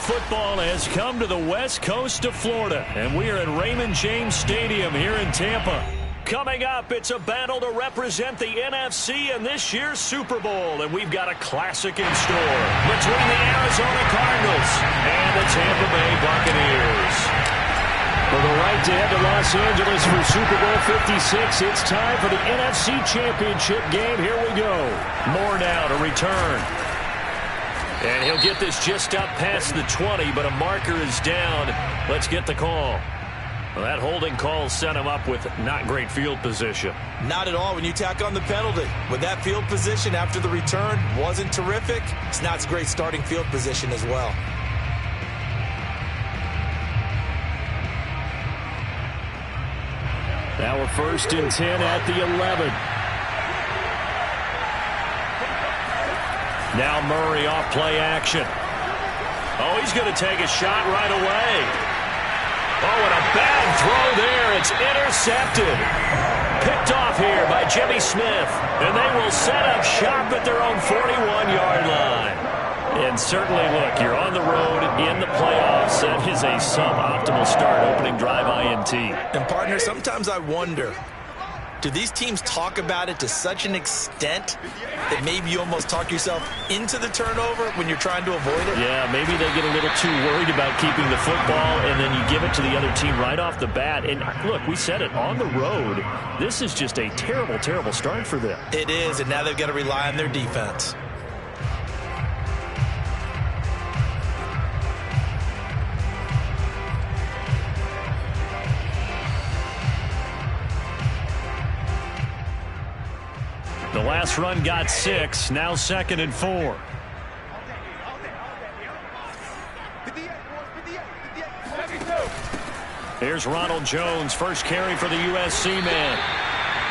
football has come to the west coast of Florida, and we are at Raymond James Stadium here in Tampa. Coming up, it's a battle to represent the NFC in this year's Super Bowl, and we've got a classic in store between the Arizona Cardinals and the Tampa Bay Buccaneers. For the right to head to Los Angeles for Super Bowl 56, it's time for the NFC Championship game. Here we go. Moore now to return. And he'll get this just up past the 20, but a marker is down. Let's get the call. Well, that holding call set him up with not great field position. Not at all when you tack on the penalty. With that field position after the return wasn't terrific, it's not a great starting field position as well. Now we're 1st and 10 at the 11. Now Murray off play action. Oh, he's going to take a shot right away. Oh, and a bad throw there. It's intercepted. Picked off here by Jimmy Smith. And they will set up shop at their own 41-yard line. And certainly, look, you're on the road in the playoffs. That is a suboptimal start, opening drive INT. And, partner, sometimes I wonder, do these teams talk about it to such an extent that maybe you almost talk yourself into the turnover when you're trying to avoid it? Yeah, maybe they get a little too worried about keeping the football, and then you give it to the other team right off the bat. And, look, we said it, on the road, this is just a terrible, terrible start for them. It is, and now they've got to rely on their defense. The last run got 6, now 2nd and 4. Here's Ronald Jones, first carry for the USC man.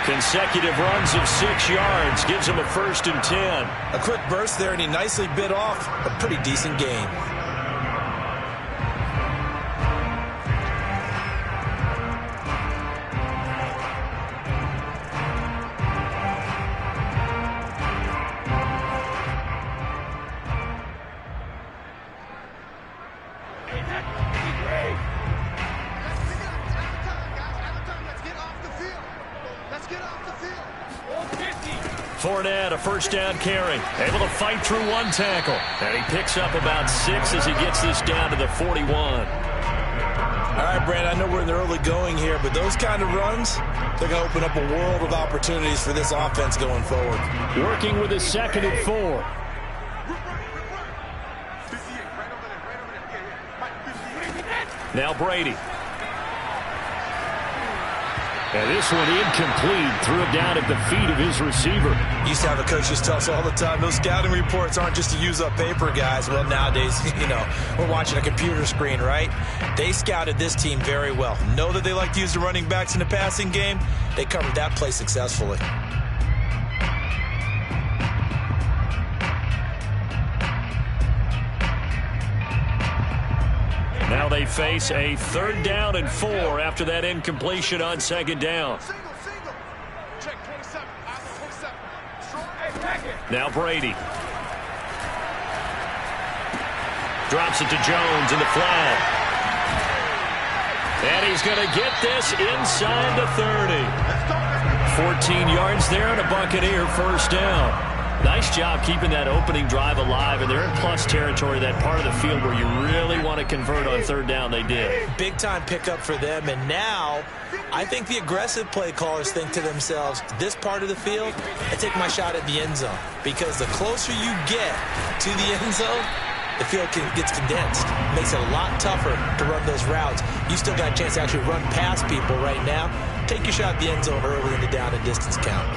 Consecutive runs of 6 yards, gives him a 1st and 10. A quick burst there, and he nicely bit off a pretty decent gain. Fournette, a first down carry, able to fight through one tackle. And he picks up about 6 as he gets this down to the 41. All right, Brad, I know we're in the early going here, but those kind of runs, they're going to open up a world of opportunities for this offense going forward. Working with a 2nd and 4. Now Brady. And this one incomplete. Threw it down at the feet of his receiver. Used to have a coach just tell us all the time, those scouting reports aren't just to use up paper, guys. Well, nowadays, we're watching a computer screen, right? They scouted this team very well. Know that they like to use the running backs in the passing game. They covered that play successfully. Now they face a 3rd down and 4 after that incompletion on 2nd down. Now Brady. Drops it to Jones in the flat. And he's going to get this inside the 30. 14 yards there and a Buccaneer 1st down. Nice job keeping that opening drive alive, and they're in plus territory, that part of the field where you really want to convert on 3rd down. They did. Big-time pickup for them, and now I think the aggressive play callers think to themselves, this part of the field, I take my shot at the end zone, because the closer you get to the end zone, the field gets condensed. It makes it a lot tougher to run those routes. You still got a chance to actually run past people right now. Take your shot at the end zone early in the down and distance count.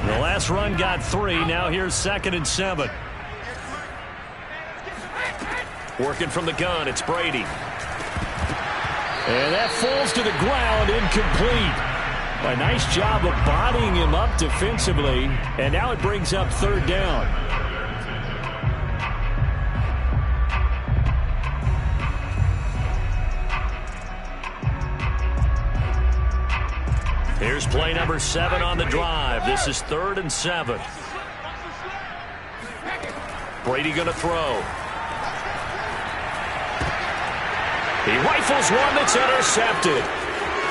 The last run got 3. Now here's 2nd and 7. Working from the gun, it's Brady. And that falls to the ground, incomplete. A nice job of bodying him up defensively. And now it brings up 3rd down. Here's play number 7 on the drive. This is 3rd and 7. Brady going to throw. He rifles one that's intercepted.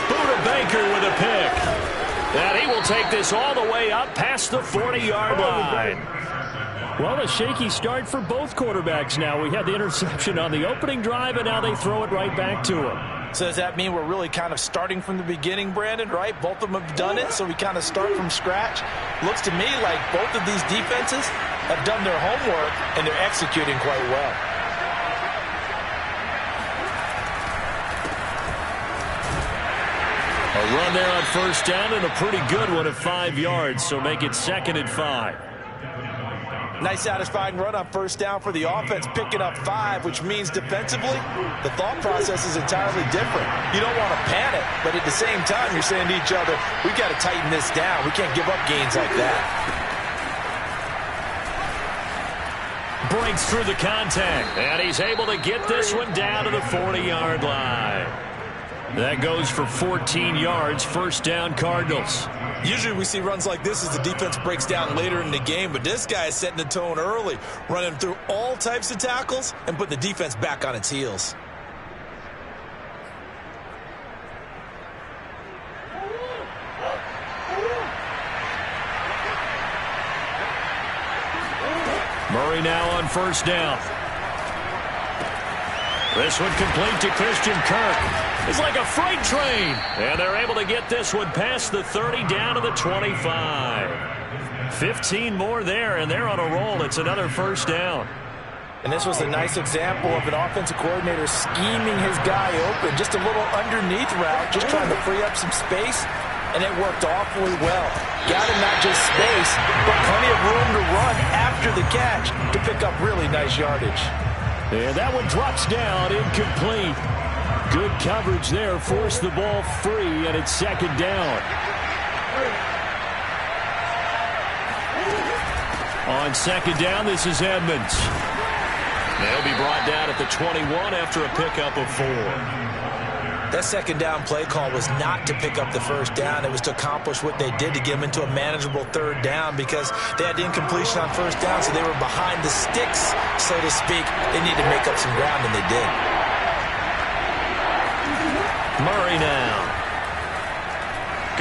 Budda Baker with a pick. And he will take this all the way up past the 40-yard line. Well, a shaky start for both quarterbacks now. We had the interception on the opening drive, and now they throw it right back to him. So does that mean we're really kind of starting from the beginning, Brandon, right? Both of them have done it, so we kind of start from scratch. Looks to me like both of these defenses have done their homework, and they're executing quite well. A run there on first down, and a pretty good one at 5 yards, so make it 2nd and 5. Nice satisfying run on first down for the offense, picking up 5, which means defensively, the thought process is entirely different. You don't want to panic, but at the same time, you're saying to each other, we've got to tighten this down. We can't give up gains like that. Breaks through the contact, and he's able to get this one down to the 40-yard line. That goes for 14 yards, first down Cardinals. Usually we see runs like this as the defense breaks down later in the game, but this guy is setting the tone early, running through all types of tackles and putting the defense back on its heels. Murray now on first down. This one complete to Christian Kirk. It's like a freight train. And they're able to get this one past the 30 down to the 25. 15 more there, and they're on a roll. It's another first down. And this was a nice example of an offensive coordinator scheming his guy open. Just a little underneath route, just trying to free up some space, and it worked awfully well. Got him not just space, but plenty of room to run after the catch to pick up really nice yardage. And that one drops down, incomplete. Good coverage there, forced the ball free, and it's 2nd down. On 2nd down, this is Edmonds. They'll be brought down at the 21 after a pickup of 4. That 2nd down play call was not to pick up the first down. It was to accomplish what they did to get them into a manageable 3rd down because they had the incompletion on first down, so they were behind the sticks, so to speak. They needed to make up some ground, and they did. Murray now.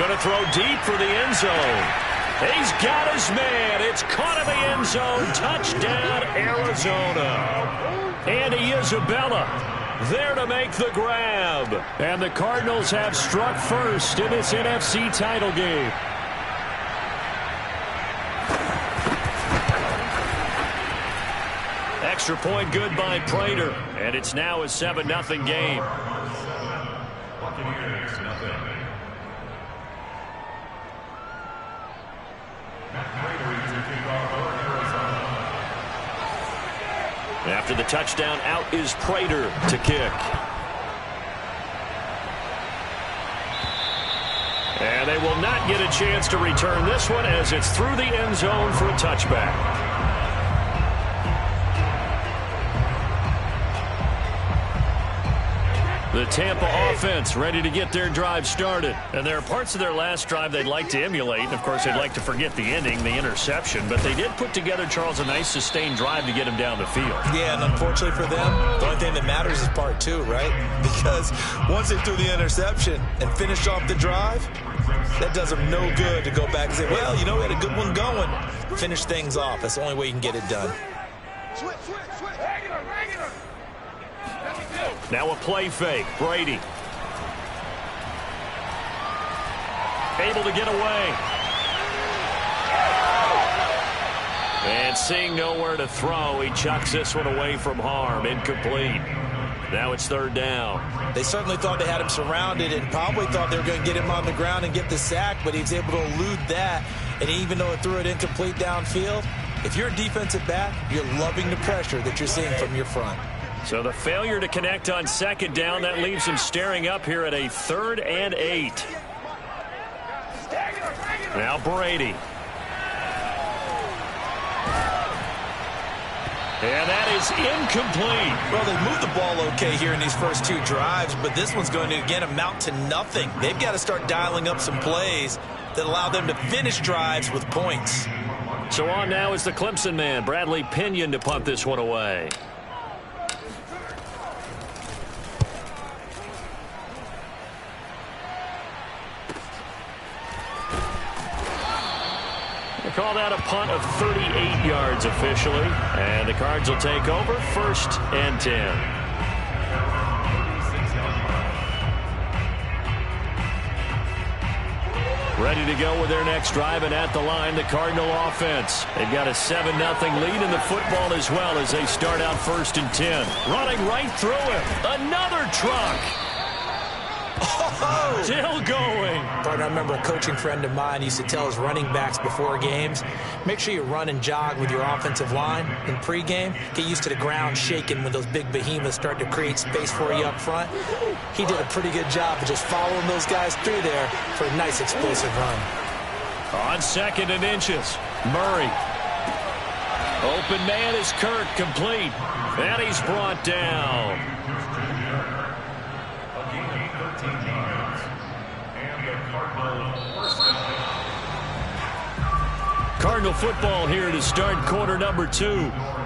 Going to throw deep for the end zone. He's got his man. It's caught in the end zone. Touchdown, Arizona. Andy Isabella there to make the grab. And the Cardinals have struck first in this NFC title game. Extra point good by Prater. And it's now a 7-0 game. After the touchdown, out is Prater to kick. And they will not get a chance to return this one as it's through the end zone for a touchback. The Tampa offense ready to get their drive started. And there are parts of their last drive they'd like to emulate. And of course, they'd like to forget the ending, the interception. But they did put together, Charles, a nice sustained drive to get him down the field. Yeah, and unfortunately for them, the only thing that matters is part 2, right? Because once they threw the interception and finished off the drive, that does them no good to go back and say, well, you know, we had a good one going. Finish things off. That's the only way you can get it done. Now a play fake. Brady. Able to get away. And seeing nowhere to throw, he chucks this one away from harm. Incomplete. Now it's 3rd down. They certainly thought they had him surrounded and probably thought they were going to get him on the ground and get the sack, but he was able to elude that. And even though it threw it incomplete downfield, if you're a defensive back, you're loving the pressure that you're seeing from your front. So the failure to connect on 2nd down, that leaves him staring up here at a 3rd and 8. Now Brady. And that is incomplete. Well, they moved the ball okay here in these first 2 drives, but this one's going to, again, amount to nothing. They've got to start dialing up some plays that allow them to finish drives with points. So on now is the Clemson man, Bradley Pinion, to punt this one away. They call that a punt of 38 yards officially. And the Cards will take over 1st and 10. Ready to go with their next drive, and at the line, the Cardinal offense. They've got a 7-0 lead in the football as well as they start out 1st and 10. Running right through him. Another truck. Oh, still going. Partner, I remember a coaching friend of mine used to tell his running backs before games, make sure you run and jog with your offensive line in pregame. Get used to the ground shaking when those big behemoths start to create space for you up front. He did a pretty good job of just following those guys through there for a nice explosive run. On 2nd and inches, Murray. Open man is Kirk, complete. And he's brought down. Cardinal football here to start quarter number 2.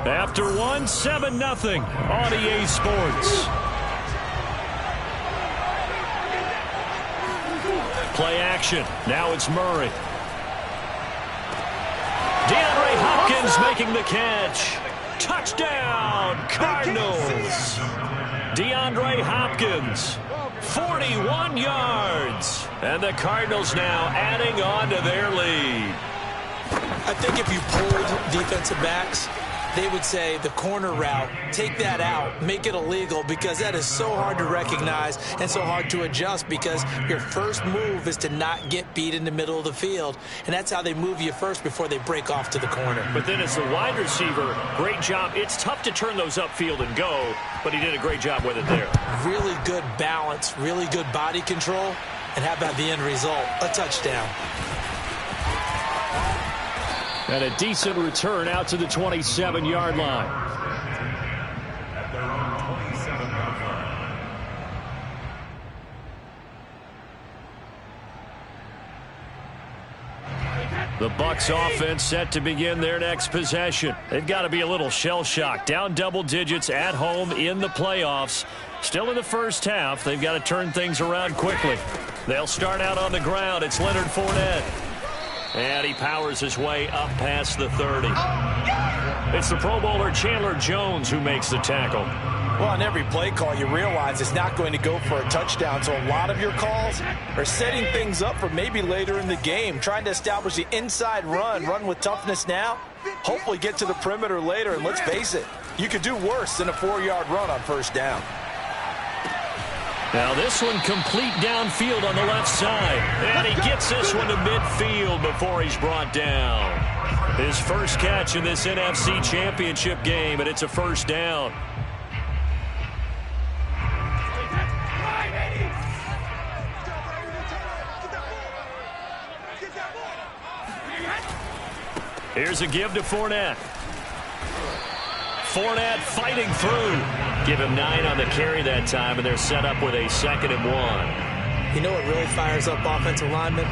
After 1, 7-0 on EA Sports. Play action. Now it's Murray. DeAndre Hopkins making the catch. Touchdown, Cardinals. DeAndre Hopkins, 41 yards. And the Cardinals now adding on to their lead. I think if you polled defensive backs, they would say the corner route, take that out, make it illegal, because that is so hard to recognize and so hard to adjust, because your first move is to not get beat in the middle of the field, and that's how they move you first before they break off to the corner. But then as the wide receiver, great job. It's tough to turn those upfield and go, but he did a great job with it there. Really good balance, really good body control, and how about the end result? A touchdown. And a decent return out to the 27-yard line. The Bucs offense set to begin their next possession. They've got to be a little shell-shocked. Down double digits at home in the playoffs. Still in the first half. They've got to turn things around quickly. They'll start out on the ground. It's Leonard Fournette. And he powers his way up past the 30. It's the Pro Bowler Chandler Jones who makes the tackle. Well, on every play call, you realize it's not going to go for a touchdown, so a lot of your calls are setting things up for maybe later in the game, trying to establish the inside run with toughness now, hopefully get to the perimeter later, and let's face it, you could do worse than a 4-yard run on first down. Now this one complete downfield on the left side. And he gets this one to midfield before he's brought down. His first catch in this NFC Championship game, and it's a first down. Here's a give to Fournette. Fournette fighting through. Give him 9 on the carry that time, and they're set up with a 2nd and 1. You know what really fires up offensive linemen?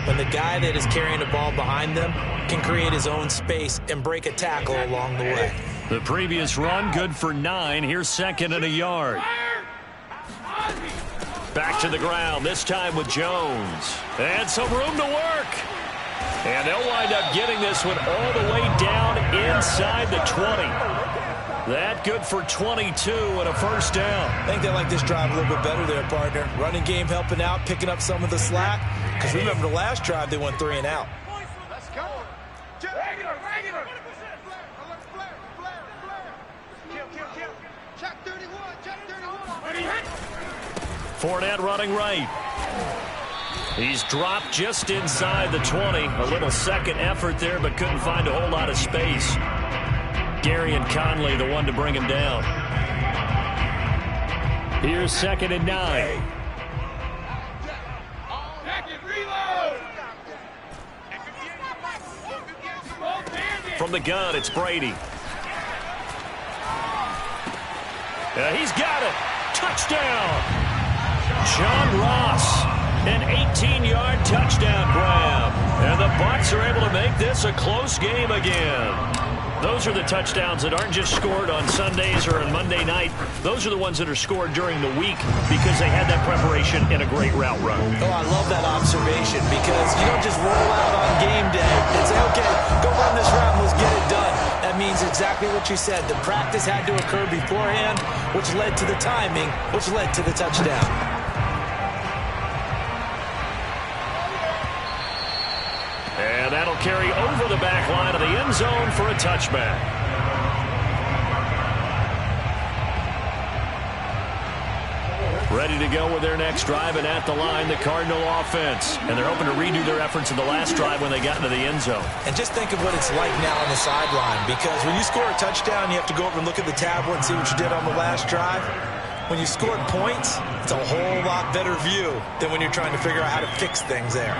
When the guy that is carrying the ball behind them can create his own space and break a tackle along the way. The previous run, good for 9. Here's 2nd and a yard. Back to the ground, this time with Jones. And some room to work. And they'll wind up getting this one all the way down inside the 20. That good for 22 and a first down. I think they like this drive a little bit better there, partner. Running game helping out, picking up some of the slack. Because remember the last drive, they went 3 and out. Let's go. Regular. Kill. Check 31. Fournette running right. He's dropped just inside the 20. A little second effort there, but couldn't find a whole lot of space. Gary and Conley, the one to bring him down. Here's 2nd and 9. From the gun, it's Brady. He's got it. Touchdown. John Ross, an 18-yard touchdown grab. And the Bucs are able to make this a close game again. Those are the touchdowns that aren't just scored on Sundays or on Monday night. Those are the ones that are scored during the week because they had that preparation in a great route run. Oh, I love that observation because you don't just roll out on game day and say, okay, exactly what you said. The practice had to occur beforehand, which led to the timing, which led to the touchdown. And that'll carry over the back line of the end zone for a touchback. Ready to go with their next drive, and at the line, the Cardinal offense. And they're hoping to redo their efforts in the last drive when they got into the end zone. And just think of what it's like now on the sideline, because when you score a touchdown, you have to go over and look at the tablet and see what you did on the last drive. When you scored points, it's a whole lot better view than when you're trying to figure out how to fix things there.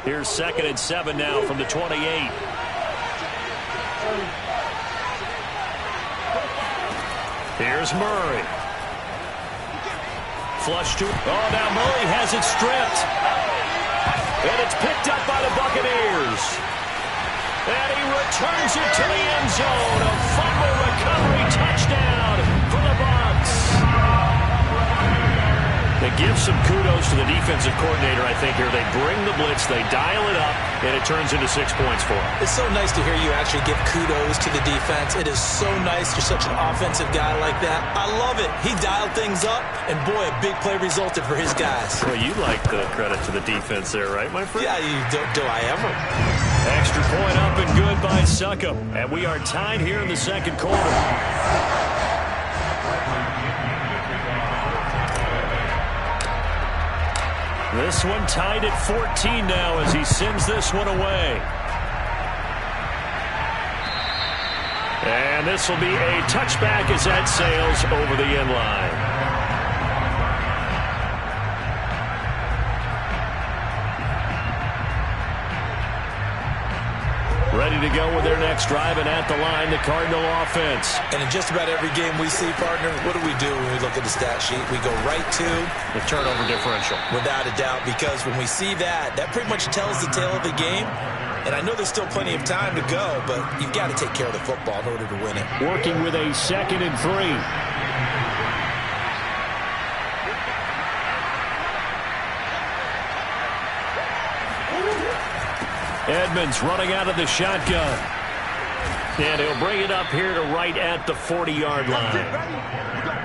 Here's 2nd and 7 now from the 28. Here's Murray. Flush to... Oh, now Murray has it stripped. And it's picked up by the Buccaneers. And he returns it to the end zone. A fumble recovery touchdown for the Bucs. They give some kudos to the defensive coordinator, I think, here. They bring the blitz, they dial it up, and it turns into 6 points for them. It's so nice to hear you actually give kudos to the defense. It is so nice. You're such an offensive guy like that. I love it. He dialed things up, and boy, a big play resulted for his guys. Well, you like the credit to the defense there, right, my friend? Yeah, do I ever? Extra point up and good by Succop. And we are tied here in the second quarter. This one tied at 14 now as he sends this one away. And this will be a touchback as that sails over the end line. Ready to go with their next drive, and at the line, the Cardinal offense. And in just about every game we see, partner, what do we do when we look at the stat sheet? We go right to the turnover differential. Without a doubt, because when we see that, that pretty much tells the tale of the game. And I know there's still plenty of time to go, but you've got to take care of the football in order to win it. Working with a 2nd and 3. Edmonds running out of the shotgun. And he'll bring it up here to right at the 40-yard line.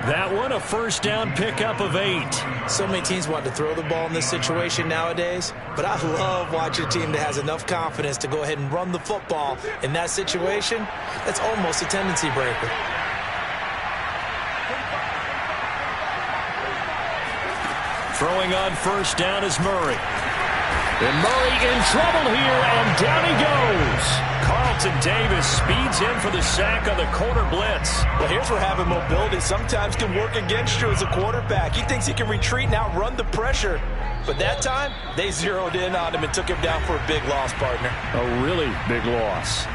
That one, a first down pickup of 8. So many teams want to throw the ball in this situation nowadays, but I love watching a team that has enough confidence to go ahead and run the football in that situation. That's almost a tendency breaker. Throwing on first down is Murray. And Murray in trouble here, and down he goes. Carlton Davis speeds in for the sack on the corner blitz. Well, here's where having mobility sometimes can work against you as a quarterback. He thinks he can retreat and outrun the pressure. But that time, they zeroed in on him and took him down for a big loss, partner. A really big loss.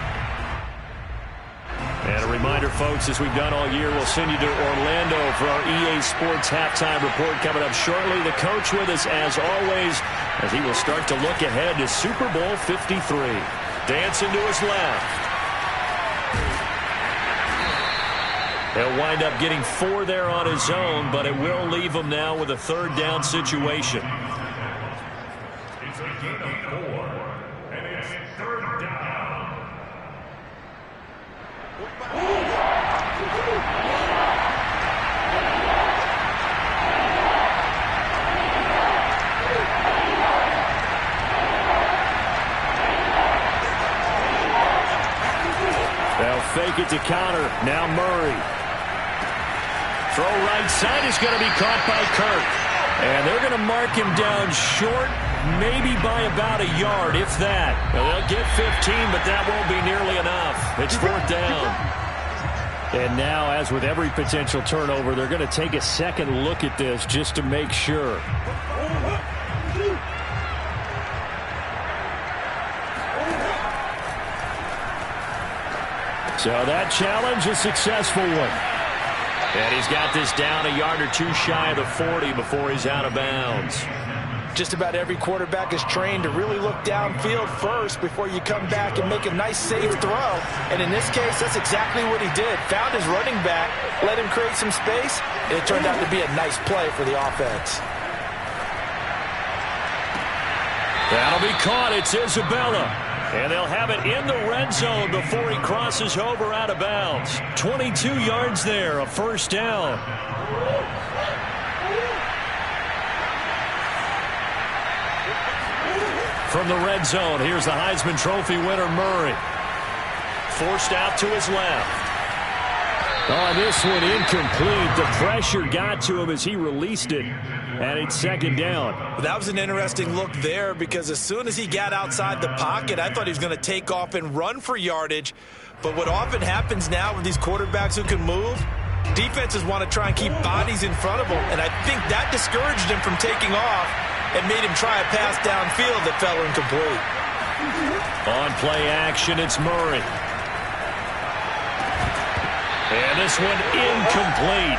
And a reminder, folks, as we've done all year, we'll send you to Orlando for our EA Sports halftime report coming up shortly. The coach with us, as always, as he will start to look ahead to Super Bowl 53. Dancing to his left. He'll wind up getting 4 there on his own, but it will leave him now with a 3rd down situation. It's a gain of 4, and it's 3rd down. They'll fake it to counter. Now Murray. Throw right side is going to be caught by Kirk. And they're going to mark him down short, maybe by about a yard, if that. Now, they'll get 15, but that won't be nearly enough. It's 4th down. And now, as with every potential turnover, they're going to take a second look at this just to make sure. So that challenge, a successful one. And he's got this down a yard or 2 shy of the 40 before he's out of bounds. Just about every quarterback is trained to really look downfield first before you come back and make a nice, safe throw. And in this case, that's exactly what he did. Found his running back, let him create some space, and it turned out to be a nice play for the offense. That'll be caught. It's Isabella. And they'll have it in the red zone before he crosses over out of bounds. 22 yards there, a first down. From the red zone, here's the Heisman Trophy winner, Murray. Forced out to his left. Oh, this one incomplete. The pressure got to him as he released it. And it's second down. That was an interesting look there because as soon as he got outside the pocket, I thought he was going to take off and run for yardage. But what often happens now with these quarterbacks who can move, defenses want to try and keep bodies in front of them. And I think that discouraged him from taking off and made him try a pass downfield that fell incomplete. On play action, it's Murray. And this one incomplete.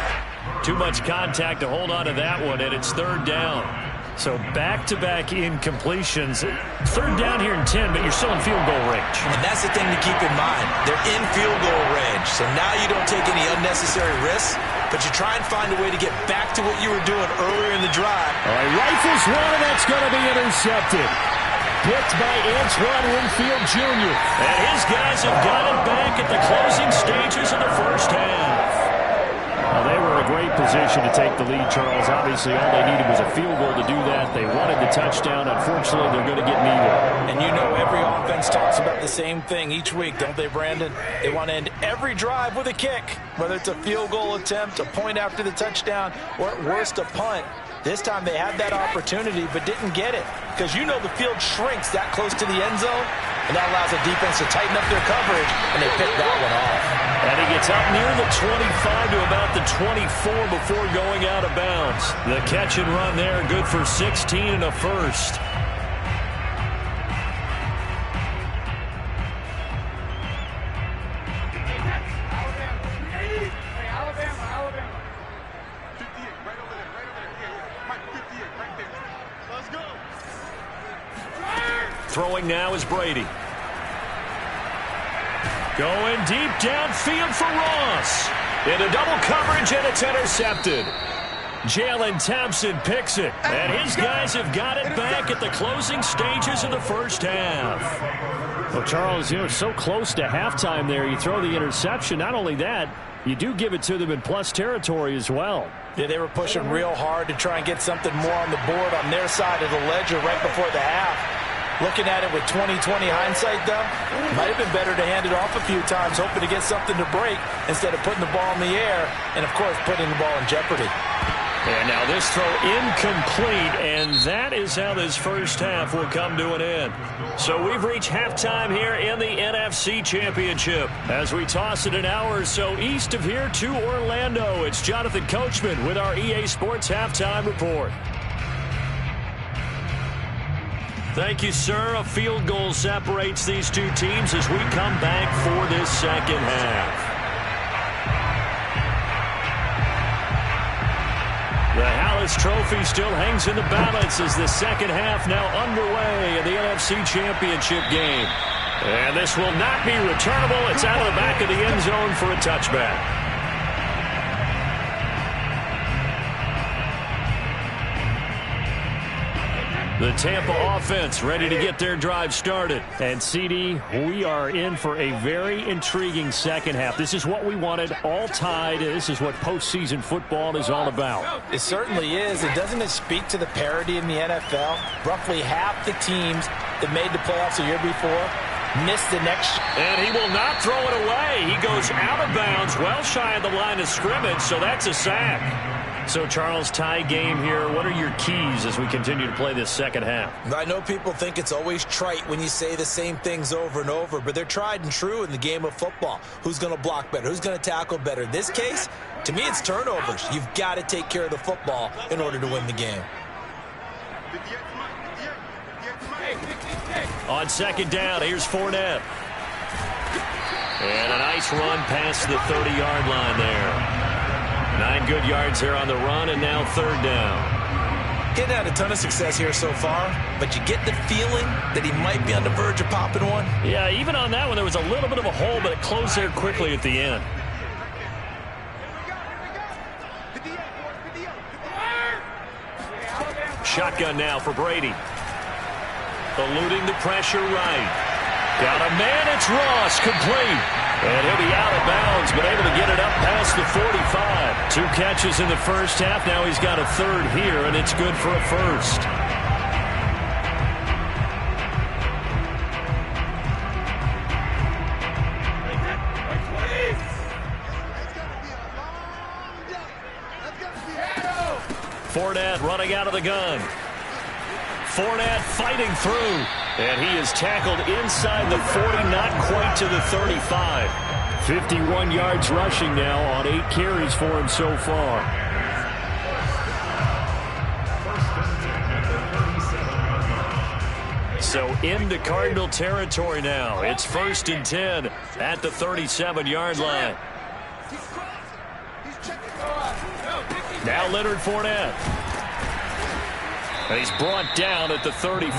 Too much contact to hold on to that one, and it's third down. So back-to-back incompletions. Third down here in 10, but you're still in field goal range. And that's the thing to keep in mind. They're in field goal range, so now you don't take any unnecessary risks, but you try and find a way to get back to what you were doing earlier in the drive. All right, rifles one, and that's going to be intercepted. Picked by Antoine Winfield Jr. And his guys have got it back at the closing stages of the first half. Well, they were in a great position to take the lead, Charles. Obviously, all they needed was a field goal to do that. They wanted the touchdown. Unfortunately, they're going to get neither. And you know every offense talks about the same thing each week, don't they, Brandon? They want to end every drive with a kick, whether it's a field goal attempt, a point after the touchdown, or at worst, a punt. This time they had that opportunity but didn't get it because you know the field shrinks that close to the end zone, and that allows the defense to tighten up their coverage, and they picked that one off. And he gets up near the 25 to about the 24 before going out of bounds. The catch and run there, good for 16 and a first. Throwing now is Brady. Going deep downfield for Ross. Into double coverage, and it's intercepted. Jalen Thompson picks it, and his guys have got it back at the closing stages of the first half. Well, Charles, so close to halftime there. You throw the interception. Not only that, you do give it to them in plus territory as well. Yeah, they were pushing real hard to try and get something more on the board on their side of the ledger right before the half. Looking at it with 20/20 hindsight, though, might have been better to hand it off a few times, hoping to get something to break instead of putting the ball in the air and, of course, putting the ball in jeopardy. And now this throw incomplete, and that is how this first half will come to an end. So we've reached halftime here in the NFC Championship. As we toss it an hour or so east of here to Orlando, it's Jonathan Coachman with our EA Sports Halftime Report. Thank you, sir. A field goal separates these two teams as we come back for this second half. The Hallis Trophy still hangs in the balance as the second half now underway in the NFC Championship game. And this will not be returnable. It's out of the back of the end zone for a touchback. The Tampa offense ready to get their drive started. And, CD, we are in for a very intriguing second half. This is what we wanted, all tied. This is what postseason football is all about. It certainly is. And doesn't it speak to the parity in the NFL? Roughly half the teams that made the playoffs the year before missed the next. And he will not throw it away. He goes out of bounds, well shy of the line of scrimmage, so that's a sack. So, Charles, tie game here. What are your keys as we continue to play this second half? I know people think it's always trite when you say the same things over and over, but they're tried and true in the game of football. Who's going to block better? Who's going to tackle better? In this case, to me, it's turnovers. You've got to take care of the football in order to win the game. On second down, here's Fournette. And a nice run past the 30-yard line there. 9 good yards here on the run, and now third down. Getting had a ton of success here so far, but you get the feeling that he might be on the verge of popping one. Yeah, even on that one, there was a little bit of a hole, but it closed there quickly at the end. Shotgun now for Brady. Eluding the pressure right. Got a man, it's Ross, complete. And he'll be out of bounds, but able to get it up past the 45. 2 catches in the first half. Now he's got a third here, and it's good for a first. Fournette running out of the gun. Fournette fighting through. And he is tackled inside the 40, not quite to the 35. 51 yards rushing now on 8 carries for him so far. So into Cardinal territory now. It's 1st and 10 at the 37-yard line. Now Leonard Fournette. And he's brought down at the 34.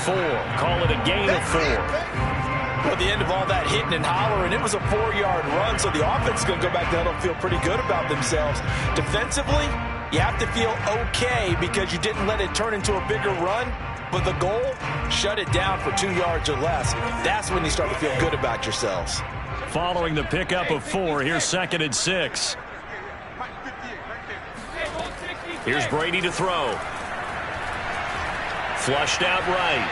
Call it a gain of 4. Well, at the end of all that hitting and hollering, it was a 4-yard run, so the offense is going to go back there and feel pretty good about themselves. Defensively, you have to feel okay because you didn't let it turn into a bigger run, but the goal, shut it down for 2 yards or less. That's when you start to feel good about yourselves. Following the pickup of 4, here's 2nd and 6. Here's Brady to throw. Flushed out right.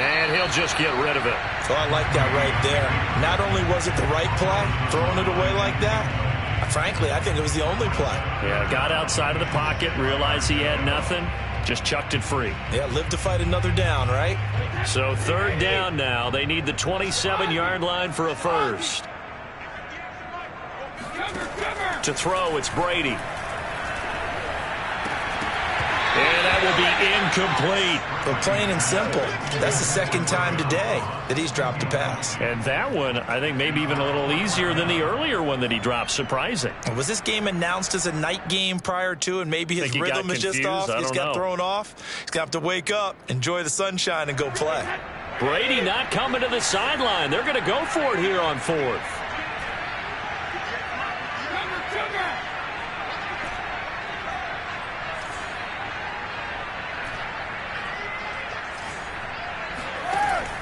And he'll just get rid of it. So I like that right there. Not only was it the right play, throwing it away like that, frankly, I think it was the only play. Yeah, got outside of the pocket, realized he had nothing, just chucked it free. Yeah, live to fight another down, right? So 3rd down now. They need the 27-yard line for a first. To throw, it's Brady. And that will be incomplete. But plain and simple, that's the 2nd time today that he's dropped a pass. And that one, I think, maybe even a little easier than the earlier one that he dropped. Surprising. Was this game announced as a night game prior to, and maybe his rhythm is just off? He's got thrown off. He's going to have to wake up, enjoy the sunshine, and go play. Brady not coming to the sideline. They're going to go for it here on 4th.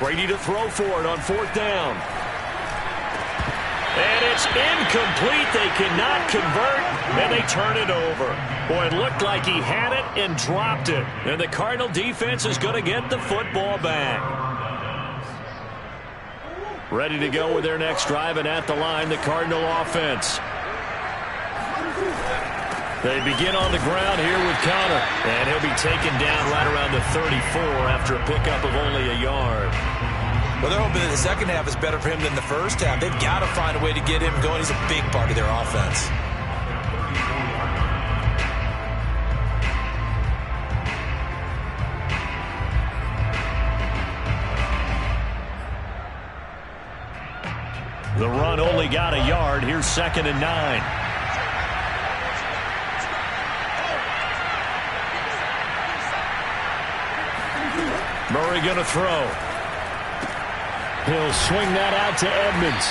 Brady to throw for it on 4th down. And it's incomplete. They cannot convert, and they turn it over. Boy, it looked like he had it and dropped it. And the Cardinal defense is going to get the football back. Ready to go with their next drive, and at the line, the Cardinal offense. They begin on the ground here with Conner. And he'll be taken down right around the 34 after a pickup of only a yard. Well, they're hoping that the second half is better for him than the first half. They've got to find a way to get him going. He's a big part of their offense. The run only got a yard. Here's 2nd and 9. Murray going to throw. He'll swing that out to Edmonds.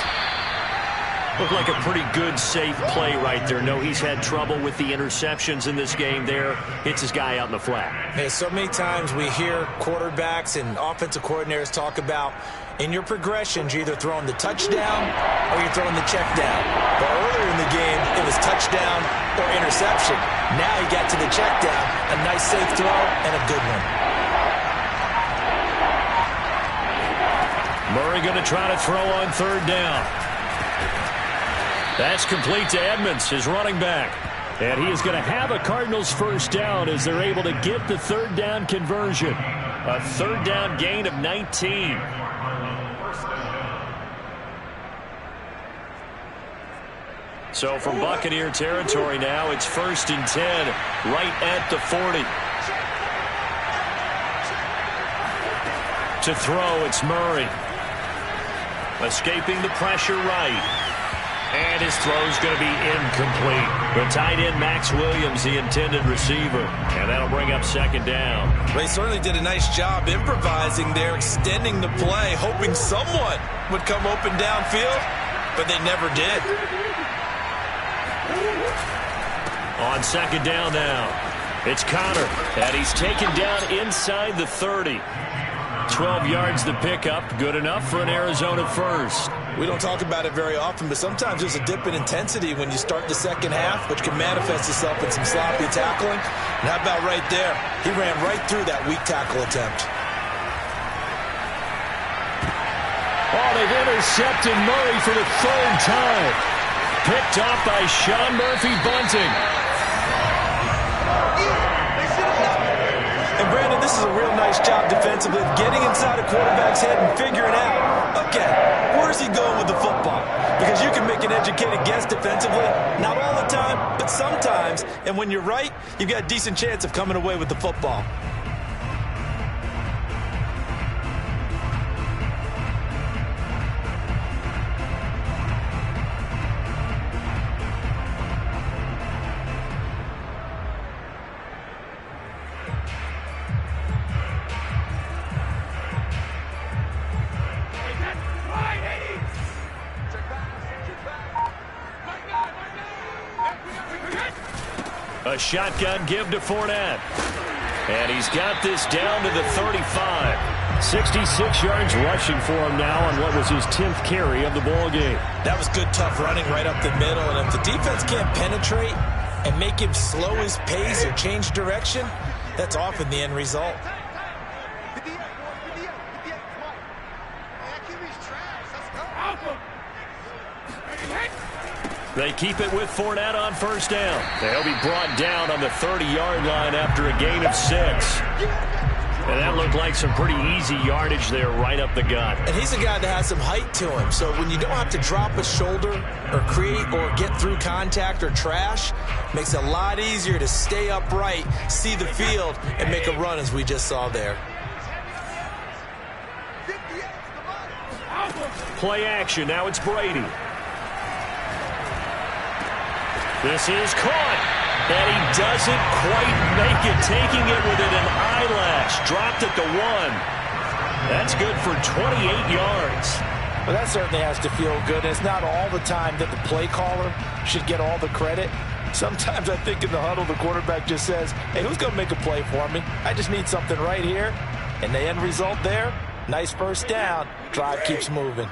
Looked like a pretty good, safe play right there. No, he's had trouble with the interceptions in this game there. Hits his guy out in the flat. Hey, so many times we hear quarterbacks and offensive coordinators talk about in your progressions, you're either throwing the touchdown or you're throwing the check down. But earlier in the game, it was touchdown or interception. Now he got to the check down. A nice, safe throw and a good one. Murray going to try to throw on 3rd down. That's complete to Edmonds, his running back. And he is going to have a Cardinals first down as they're able to get the 3rd down conversion. A 3rd down gain of 19. So from Buccaneer territory now, it's 1st and 10, right at the 40. To throw, it's Murray. Escaping the pressure right. And his throw's going to be incomplete. The tight end, Max Williams, the intended receiver. And that'll bring up second down. They certainly did a nice job improvising there, extending the play, hoping someone would come open downfield, but they never did. On second down now, it's Connor, and he's taken down inside the 30. 12 yards the pickup, good enough for an Arizona first. We don't talk about it very often, but sometimes there's a dip in intensity when you start the second half, which can manifest itself in some sloppy tackling. And how about right there? He ran right through that weak tackle attempt. Oh, they've intercepted Murray for the third time. Picked off by Sean Murphy-Bunting. And Brandon, this is a real nice job defensively of getting inside a quarterback's head and figuring out, okay, where's he going with the football? Because you can make an educated guess defensively, not all the time, but sometimes. And when you're right, you've got a decent chance of coming away with the football. A shotgun give to Fournette. And he's got this down to the 35. 66 yards rushing for him now on what was his 10th carry of the ball game. That was good, tough running right up the middle. And if the defense can't penetrate and make him slow his pace or change direction, that's often the end result. They keep it with Fournette on first down. They'll be brought down on the 30-yard line after a gain of 6. And that looked like some pretty easy yardage there right up the gut. And he's a guy that has some height to him. So when you don't have to drop a shoulder or create or get through contact or trash, makes it a lot easier to stay upright, see the field, and make a run as we just saw there. Play action. Now it's Brady. This is caught, and he doesn't quite make it, taking it within an eyelash. Dropped at the 1. That's good for 28 yards. Well, that certainly has to feel good. It's not all the time that the play caller should get all the credit. Sometimes I think in the huddle, the quarterback just says, hey, who's going to make a play for me? I just need something right here. And the end result there, nice first down. Drive keeps moving.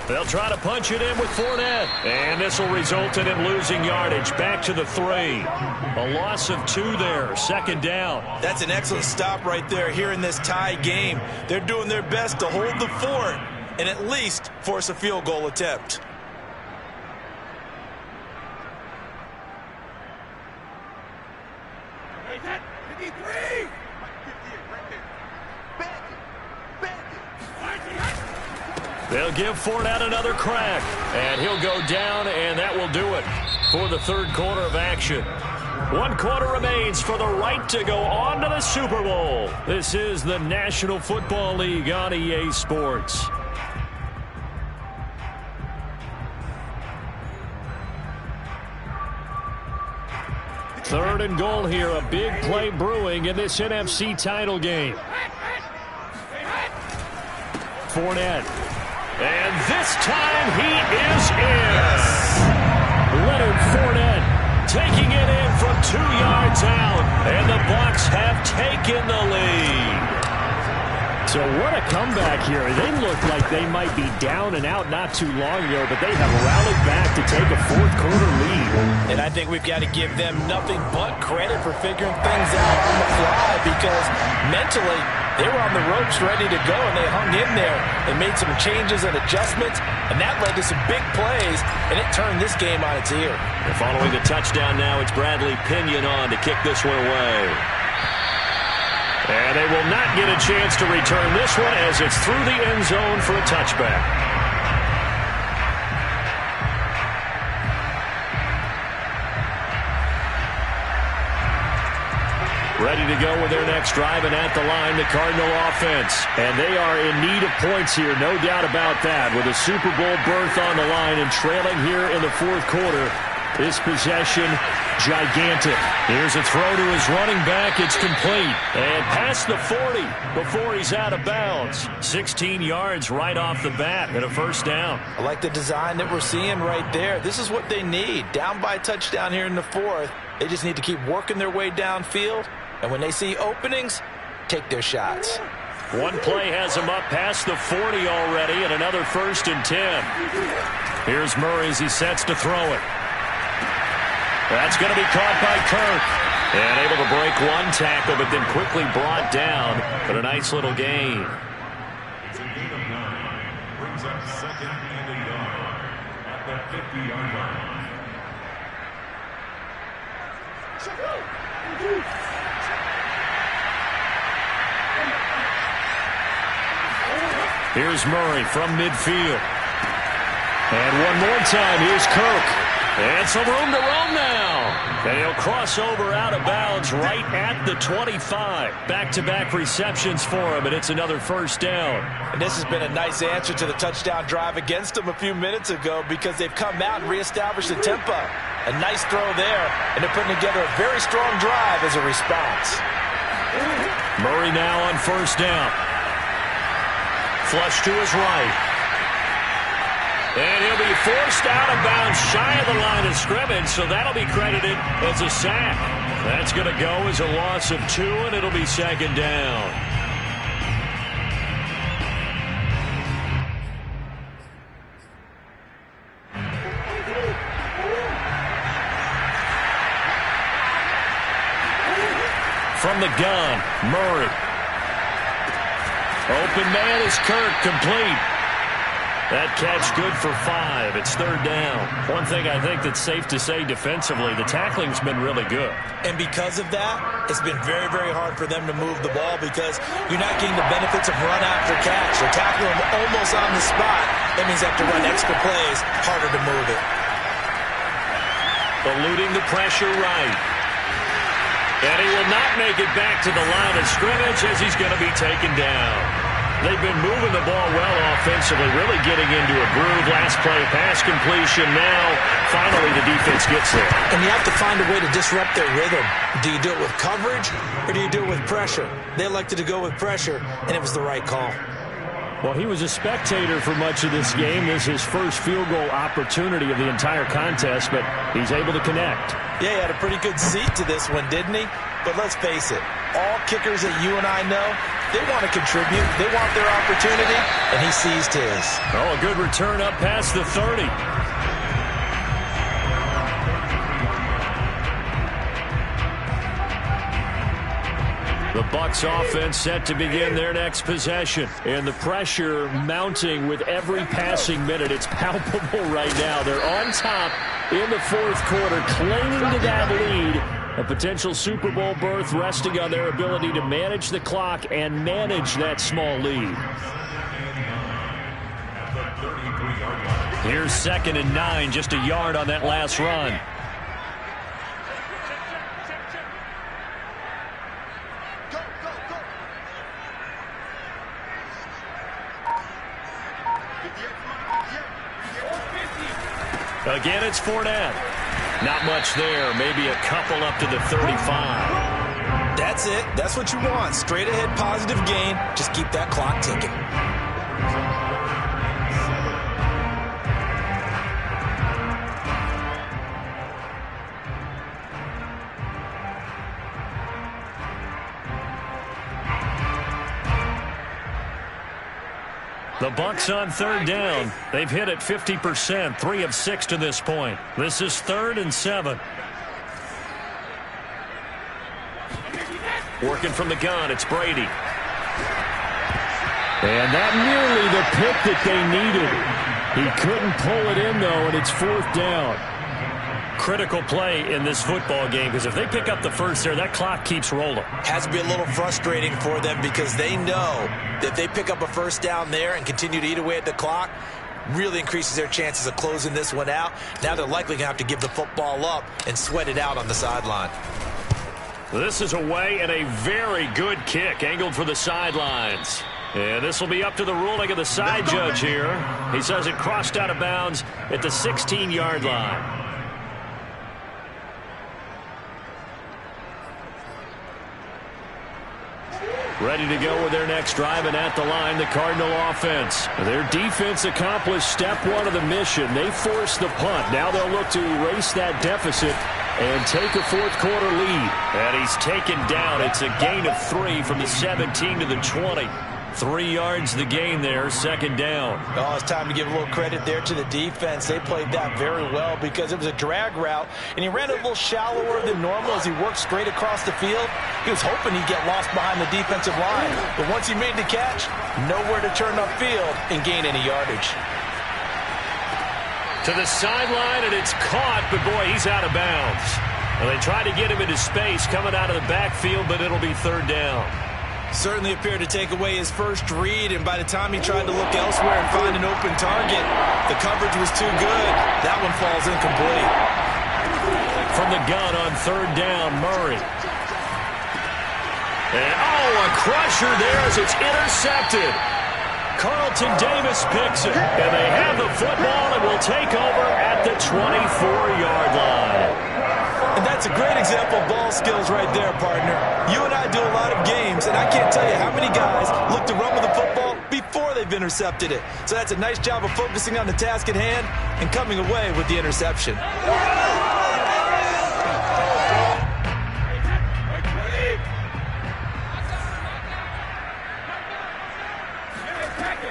They'll try to punch it in with Fournette. And this will result in him losing yardage. Back to the 3. A loss of 2 there. Second down. That's an excellent stop right there here in this tie game. They're doing their best to hold the fort and at least force a field goal attempt. They'll give Fournette another crack, and he'll go down, and that will do it for the third quarter of action. 1 quarter remains for the right to go on to the Super Bowl. This is the National Football League on EA Sports. Third and goal here, a big play brewing in this NFC title game. Fournette. And this time he is in. Leonard Fournette taking it in from 2 yards out. And the Bucs have taken the lead. So what a comeback here. They look like they might be down and out not too long ago, but they have rallied back to take a fourth quarter lead. And I think we've got to give them nothing but credit for figuring things out on the fly, because mentally they were on the ropes ready to go, and they hung in there and made some changes and adjustments, and that led to some big plays, and it turned this game on its ear. And following the touchdown now, it's Bradley Pinion on to kick this one away. And they will not get a chance to return this one as it's through the end zone for a touchback. ready to go with their next drive, and at the line, the Cardinal offense. And they are in need of points here, no doubt about that. With a Super Bowl berth on the line and trailing here in the fourth quarter, this possession gigantic. Here's a throw to his running back. It's complete. And past the 40 before he's out of bounds. 16 yards right off the bat and a first down. I like the design that we're seeing right there. This is what they need. Down by a touchdown here in the fourth. They just need to keep working their way downfield. And when they see openings, take their shots. One play has him up past the 40 already, and another 1st and 10. Here's Murray as he sets to throw it. That's going to be caught by Kirk. And able to break one tackle, but then quickly brought down. But a nice little gain. It's a gain of 9. Brings up 2nd and a yard at the 50-yard line. Here's Murray from midfield. And one more time, here's Kirk. And some room to roam now. And he'll cross over out of bounds right at the 25. Back-to-back receptions for him, and it's another first down. And this has been a nice answer to the touchdown drive against them a few minutes ago because they've come out and reestablished the tempo. A nice throw there, and they're putting together a very strong drive as a response. Murray now on first down. Flush to his right. And he'll be forced out of bounds shy of the line of scrimmage, so that'll be credited as a sack. That's going to go as a loss of 2, and it'll be 2nd down. From the gun, Murray. Open man is Kirk, complete. That catch good for 5. It's 3rd down. One thing I think that's safe to say defensively, the tackling's been really good. And because of that, it's been very, very hard for them to move the ball because you're not getting the benefits of run after catch. They're tackling them almost on the spot. That means they have to run extra plays, harder to move it. Eluding the pressure right. And he will not make it back to the line of scrimmage as he's going to be taken down. They've been moving the ball well offensively, really getting into a groove. Last play, pass completion. Now, finally, the defense gets there. And you have to find a way to disrupt their rhythm. Do you do it with coverage or do you do it with pressure? They elected to go with pressure, and it was the right call. Well, he was a spectator for much of this game. This is his first field goal opportunity of the entire contest, but he's able to connect. Yeah, he had a pretty good seat to this one, didn't he? But let's face it, all kickers that you and I know, they want to contribute. They want their opportunity, and he seized his. Oh, a good return up past the 30. The Bucs offense set to begin their next possession. And the pressure mounting with every passing minute. It's palpable right now. They're on top in the fourth quarter, clinging to that lead. A potential Super Bowl berth resting on their ability to manage the clock and manage that small lead. Here's 2nd and 9, just a yard on that last run. Again, it's Fournette. Not much there. Maybe a couple up to the 35. That's it. That's what you want. Straight ahead positive gain. Just keep that clock ticking. The Bucs on 3rd down. They've hit it 50%, 3 of 6 to this point. This is 3rd and 7. Working from the gun, it's Brady. And that nearly the pick that they needed. He couldn't pull it in, though, and it's 4th down. Critical play in this football game because if they pick up the first there, that clock keeps rolling. Has to be a little frustrating for them because they know that if they pick up a first down there and continue to eat away at the clock, really increases their chances of closing this one out. Now they're likely going to have to give the football up and sweat it out on the sideline. This is away and a very good kick angled for the sidelines. And this will be up to the ruling of the side judge here. He says it crossed out of bounds at the 16-yard line. Ready to go with their next drive, and at the line, the Cardinal offense. Their defense accomplished step one of the mission. They forced the punt. Now they'll look to erase that deficit and take a fourth-quarter lead. And he's taken down. It's a gain of 3 from the 17 to the 20. 3 yards the gain there, second down. Oh, it's time to give a little credit there to the defense. They played that very well because it was a drag route, and he ran a little shallower than normal as he worked straight across the field. He was hoping he'd get lost behind the defensive line, but once he made the catch, nowhere to turn upfield and gain any yardage. To the sideline, and it's caught, but boy, he's out of bounds. Well, they tried to get him into space coming out of the backfield, but it'll be third down. Certainly appeared to take away his first read, and by the time he tried to look elsewhere and find an open target, the coverage was too good. That one falls incomplete. From the gun on third down, Murray. And, a crusher there as it's intercepted. Carlton Davis picks it, and they have the football and will take over at the 24-yard line. And that's a great example of ball skills right there, partner. You and I do a lot of games, and I can't tell you how many guys look to run with the football before they've intercepted it. So that's a nice job of focusing on the task at hand and coming away with the interception.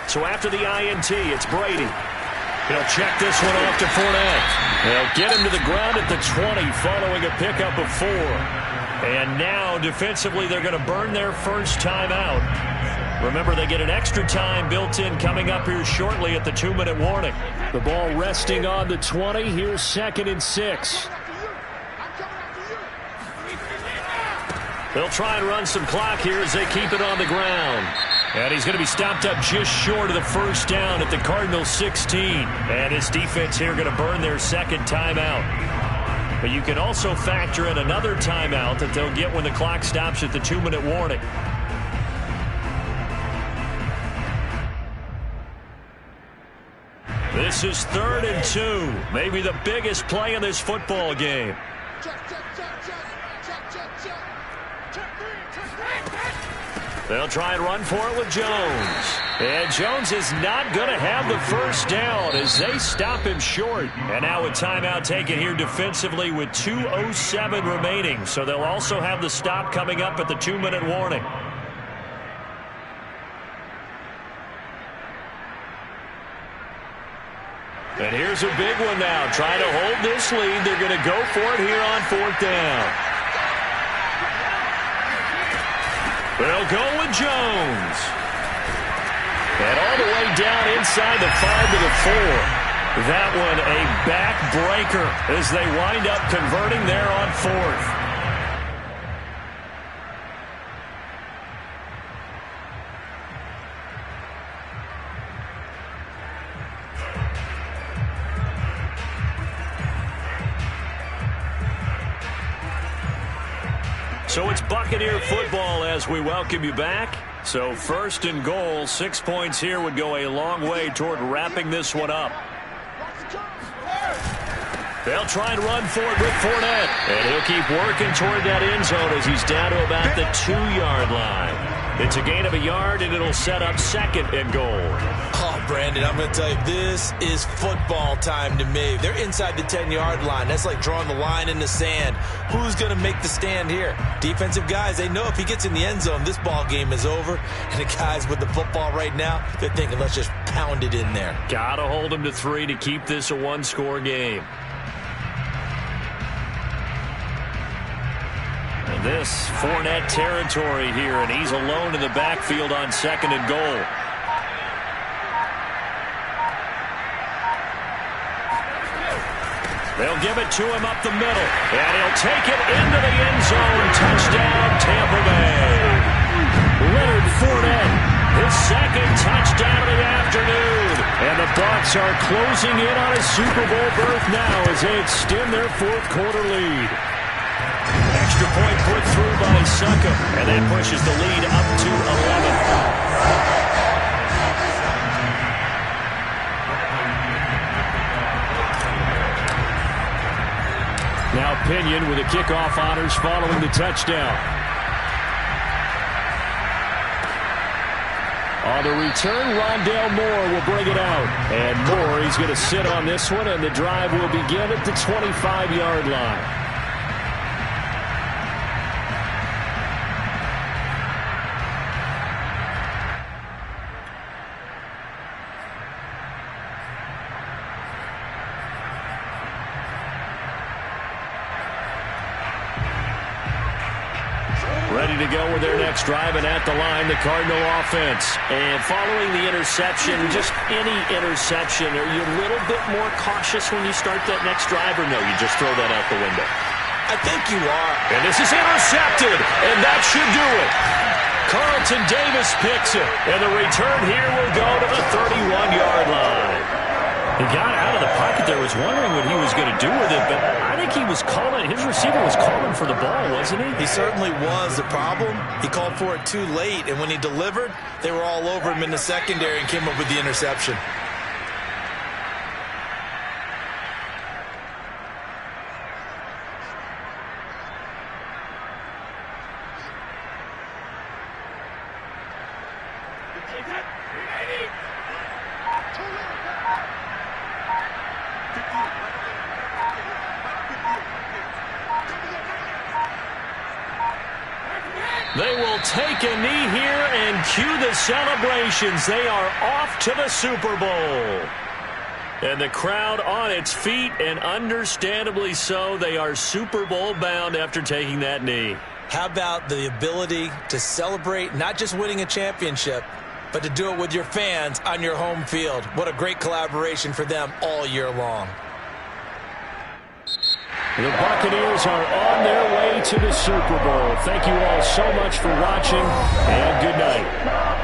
So after the INT, it's Brady. He'll check this one off to Fournette. They'll get him to the ground at the 20 following a pickup of 4. And now, defensively, they're going to burn their first timeout. Remember, they get an extra time built in coming up here shortly at the 2-minute warning. The ball resting on the 20. Here's 2nd and 6. They'll try and run some clock here as they keep it on the ground. And he's going to be stopped up just short of the first down at the Cardinals 16. And his defense here going to burn their second timeout. But you can also factor in another timeout that they'll get when the clock stops at the 2-minute warning. This is 3rd and 2. Maybe the biggest play in this football game. They'll try and run for it with Jones. And Jones is not going to have the first down as they stop him short. And now a timeout taken here defensively with 2:07 remaining. So they'll also have the stop coming up at the 2-minute warning. And here's a big one now. Trying to hold this lead. They're going to go for it here on 4th down. They'll go with Jones. And all the way down inside the 5 to the 4. That one a backbreaker as they wind up converting there on 4th. So it's Buccaneer football as we welcome you back. So 1st and goal, 6 points here would go a long way toward wrapping this one up. They'll try and run for it with Fournette. And he'll keep working toward that end zone as he's down to about the 2-yard line. It's a gain of a yard, and it'll set up 2nd and goal. Oh, Brandon, I'm going to tell you, this is football time to me. They're inside the 10-yard line. That's like drawing the line in the sand. Who's going to make the stand here? Defensive guys, they know if he gets in the end zone, this ball game is over. And the guys with the football right now, they're thinking, let's just pound it in there. Got to hold him to 3 to keep this a one-score game. And this Fournette territory here, and he's alone in the backfield on 2nd and goal. They'll give it to him up the middle, and he'll take it into the end zone. Touchdown, Tampa Bay. Leonard Fournette, his 2nd touchdown of the afternoon. And the Bucs are closing in on a Super Bowl berth now as they extend their 4th quarter lead. Extra point put through by Succop, and that pushes the lead up to 11. Now Pinion with the kickoff honors following the touchdown. On the return, Rondale Moore will bring it out. And Moore, he's going to sit on this one, and the drive will begin at the 25-yard line. Ready to go with their next drive, and at the line, the Cardinal offense. And following the interception, just any interception, are you a little bit more cautious when you start that next drive, or no, you just throw that out the window? I think you are. And this is intercepted, and that should do it. Carlton Davis picks it, and the return here will go to the 31-yard line. He got out of the pocket there, was wondering what he was going to do with it, but I think he was calling, his receiver was calling for the ball, wasn't he? He certainly was. The problem, he called for it too late, and when he delivered, they were all over him in the secondary and came up with the interception. They will take a knee here and cue the celebrations. They are off to the Super Bowl. And the crowd on its feet, and understandably so. They are Super Bowl bound after taking that knee. How about the ability to celebrate not just winning a championship, but to do it with your fans on your home field? What a great collaboration for them all year long. The Buccaneers are on their way to the Super Bowl. Thank you all so much for watching, and good night.